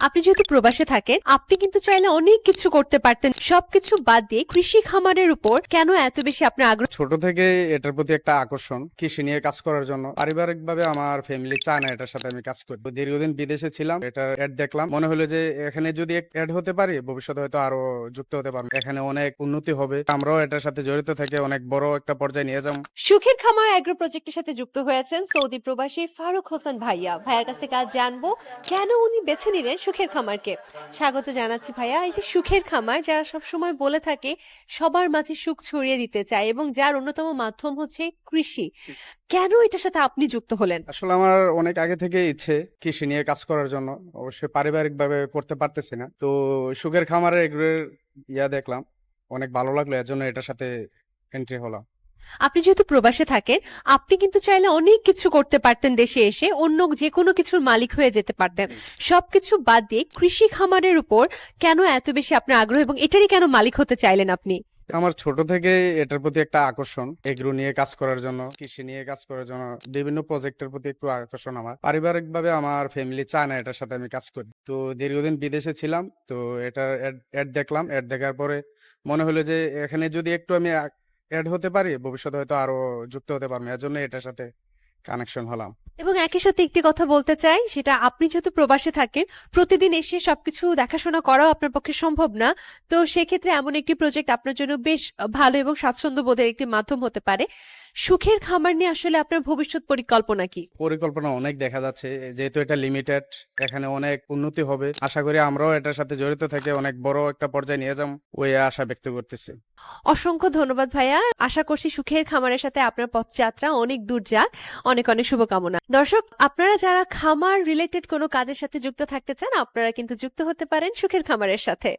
আপনি যেহেতু প্রবাসে থাকেন, আপনি কিন্তু চাইলে অনেক কিছু করতে পারতেন। সবকিছু বাদ দিয়ে কৃষি খামারের উপর কেন এত বেশি আপনার আগ্রহ? ছোট থেকে এটার প্রতি একটা আকর্ষণ, কৃষি নিয়ে কাজ করার জন্য। পারিবারিক ভাবে আমার ফ্যামিলি চায় না এটার সাথে আমি কাজ করি। তো দীর্ঘদিন বিদেশে ছিলাম, এটা অ্যাড দেখলাম, মনে হলো যে এখানে যদি অ্যাড হতে পারি ভবিষ্যতে হয়তো আরো যুক্ত হতে পারবো, এখানে অনেক উন্নতি হবে, আমরাও এটার সাথে জড়িত থেকে অনেক বড় একটা পর্যায়ে নিয়ে যাবো। সুখের খামার অ্যাগ্রো প্রজেক্টের সাথে যুক্ত হয়েছেন সৌদি প্রবাসী ফারুক হোসেন ভাইয়া। ভাইয়ার কাছ থেকে আজ জানবো কেন উনি বেছে নিলেন সুখের খামারকে। স্বাগত জানাচ্ছি ভাইয়া। এই যে সুখের খামার, যারা সব সময় বলে থাকে সবার মাঝে সুখ ছড়িয়ে দিতে চায় এবং যার অন্যতম মাধ্যম হচ্ছে কৃষি, কেন এটার সাথে আপনি যুক্ত হলেন? আসলে আমার অনেক আগে থেকে ইচ্ছে কৃষি নিয়ে কাজ করার জন্য, অবশ্যই পারিবারিক ভাবে করতে পারতেছি না। তো সুখের খামারে এগুলোর দেখলাম, অনেক ভালো লাগলো, এর জন্য এটার সাথে এন্ট্রি হলাম। আপনি যেহেতু প্রবাসে থাকেন, আপনি কিন্তু চাইলে অনেক কিছু করতে পারতেন, দেশে এসে অন্য যে কোনো কিছুর মালিক হয়ে যেতে পারতেন। সবকিছু বাদ দিয়ে কৃষি খামারের উপর কেন এত বেশি আপনার আগ্রহ এবং এটারই কেন মালিক হতে চাইলেন আপনি? আমার ছোট থেকে এটার প্রতি একটা আকর্ষণ, এগ্রো নিয়ে কাজ করার জন্য, কৃষি নিয়ে কাজ করার জন্য, বিভিন্ন প্রজেক্টের প্রতি একটু আকর্ষণ। আমার পারিবারিক ভাবে আমার ফ্যামিলি চায় না এটার সাথে আমি কাজ করি। তো দীর্ঘদিন বিদেশে ছিলাম, তো এটা অ্যাড দেখলাম, অ্যাড দেখার পরে মনে হলো যে এখানে যদি একটু আমি অ্যাড হতে পারি ভবিষ্যতে হয়তো আরো যুক্ত হতে পারবো, এর জন্য এটার সাথে কানেকশন হলাম। এবং একই সাথে একটি কথা বলতে চাই, সেটা আপনি যেহেতু প্রবাসে থাকেন, প্রতিদিন এসে সবকিছু দেখাশোনা করাও আপনার পক্ষে সম্ভব না। তো সেক্ষেত্রে এমন একটি প্রজেক্ট আপনার জন্য বেশ ভালো এবং স্বাচ্ছন্দ্য বোধের একটি মাধ্যম হতে পারে। সুখের খামার নিয়ে আসলে আপনার ভবিষ্যৎ পরিকল্পনা কি? পরিকল্পনা অনেক দেখা যাচ্ছে, যেহেতু এটা লিমিটেড, এখানে অনেক উন্নতি হবে। আশা করি আমরাও এটার সাথে জড়িত থেকে অনেক বড় একটা পর্যায়ে নিয়ে যাবো, ওই আশা ব্যক্ত করতেছি। অসংখ্য ধন্যবাদ ভাইয়া। আশা করছি সুখের খামারের সাথে আপনার পথযাত্রা অনেক দূর যাক। অনেক অনেক শুভকামনা। দর্শক, আপনারা যারা খামার রিলেটেড কোনো কাজের সাথে যুক্ত থাকতে চান, আপনারা কিন্তু যুক্ত হতে পারেন সুখের খামারের সাথে।